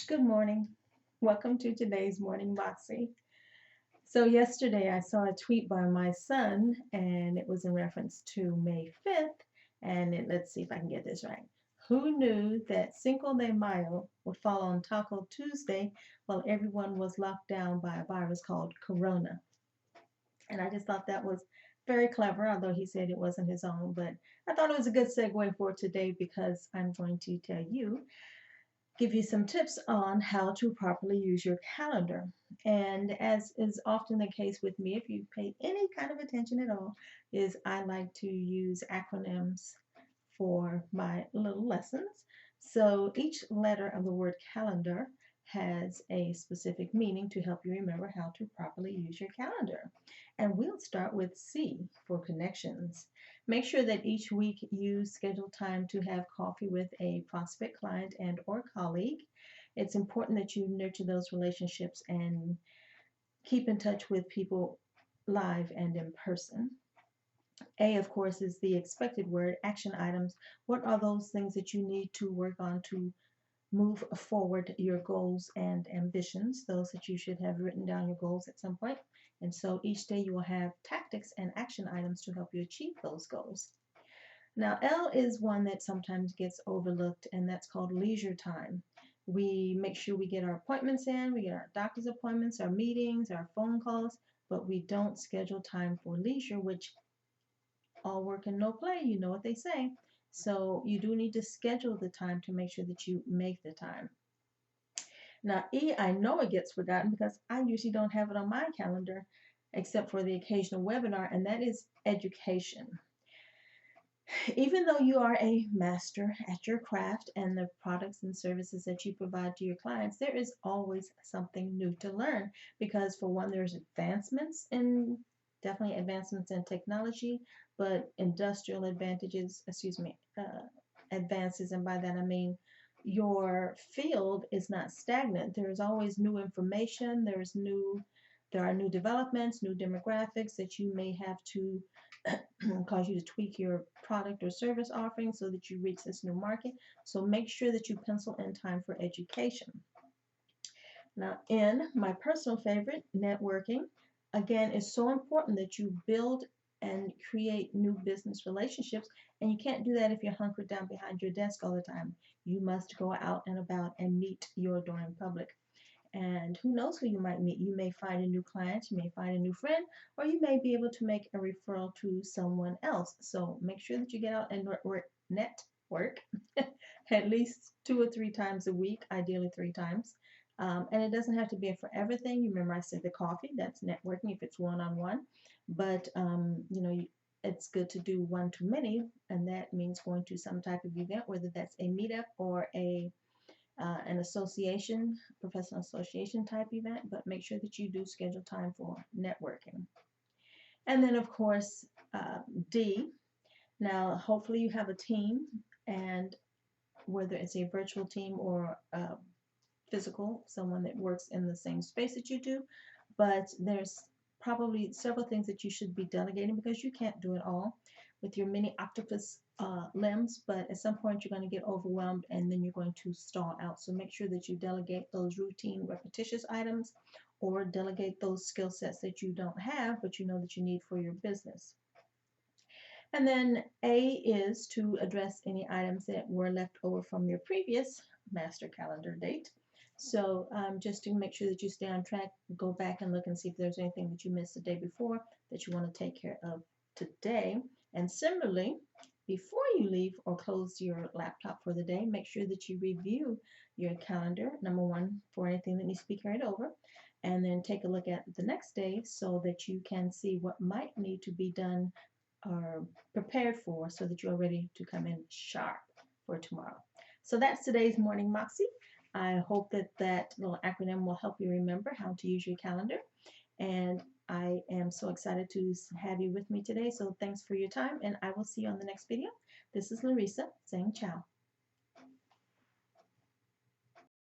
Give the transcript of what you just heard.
Good morning. Welcome to today's morning Moxie. So, yesterday I saw a tweet by my son, and it was in reference to May 5th. Let's see if I can get this right. Who knew that Cinco de Mayo would fall on Taco Tuesday while everyone was locked down by a virus called Corona? And I just thought that was very clever, although he said it wasn't his own. But I thought it was a good segue for today because I'm going to give you some tips on how to properly use your calendar. And as is often the case with me, if you pay any kind of attention at all, is I like to use acronyms for my little lessons. So each letter of the word calendar has a specific meaning to help you remember how to properly use your calendar. And we'll start with C for connections. Make sure that each week you schedule time to have coffee with a prospect client and or colleague. It's important that you nurture those relationships and keep in touch with people live and in person. A, of course, is the expected word, action items. What are those things that you need to work on to move forward your goals and ambitions? Those that you should have written down your goals at some point. And so each day you will have tactics and action items to help you achieve those goals. Now, L is one that sometimes gets overlooked, and that's called leisure time. We make sure we get our appointments in, we get our doctor's appointments, our meetings, our phone calls, but we don't schedule time for leisure, which all work and no play, you know what they say. So you do need to schedule the time to make sure that you make the time. Now, E, I know it gets forgotten because I usually don't have it on my calendar except for the occasional webinar, and that is education. Even though you are a master at your craft and the products and services that you provide to your clients, there is always something new to learn because, for one, there's definitely advancements in technology, but industrial advances, and by that I mean your field is not stagnant. There is always new information. There are new developments, new demographics that you may have to cause you to tweak your product or service offering so that you reach this new market. So make sure that you pencil in time for education. Now, in my personal favorite, networking, again, is so important that you build and create new business relationships. And you can't do that if you're hunkered down behind your desk all the time. You must go out and about and meet your door in public. And who knows who you might meet? You may find a new client, you may find a new friend, or you may be able to make a referral to someone else. So make sure that you get out and network at least 2 or 3 times a week, ideally 3 times. And it doesn't have to be a forever thing. You remember I said the coffee, that's networking if it's one-on-one. But, it's good to do one to many, and that means going to some type of event, whether that's a meetup or an association, professional association type event, but make sure that you do schedule time for networking. And then, of course, D. Now, hopefully you have a team, and whether it's a virtual team or physical, someone that works in the same space that you do, but there's probably several things that you should be delegating because you can't do it all with your mini octopus limbs, but at some point you're going to get overwhelmed and then you're going to stall out. So make sure that you delegate those routine, repetitious items or delegate those skill sets that you don't have, but you know that you need for your business. And then A is to address any items that were left over from your previous master calendar date. So just to make sure that you stay on track, go back and look and see if there's anything that you missed the day before that you want to take care of today. And similarly, before you leave or close your laptop for the day, make sure that you review your calendar, number one, for anything that needs to be carried over, and then take a look at the next day so that you can see what might need to be done or prepared for so that you're ready to come in sharp for tomorrow. So that's today's morning Moxie. I hope that that little acronym will help you remember how to use your calendar. And I am so excited to have you with me today. So thanks for your time, and I will see you on the next video. This is Larisa saying ciao.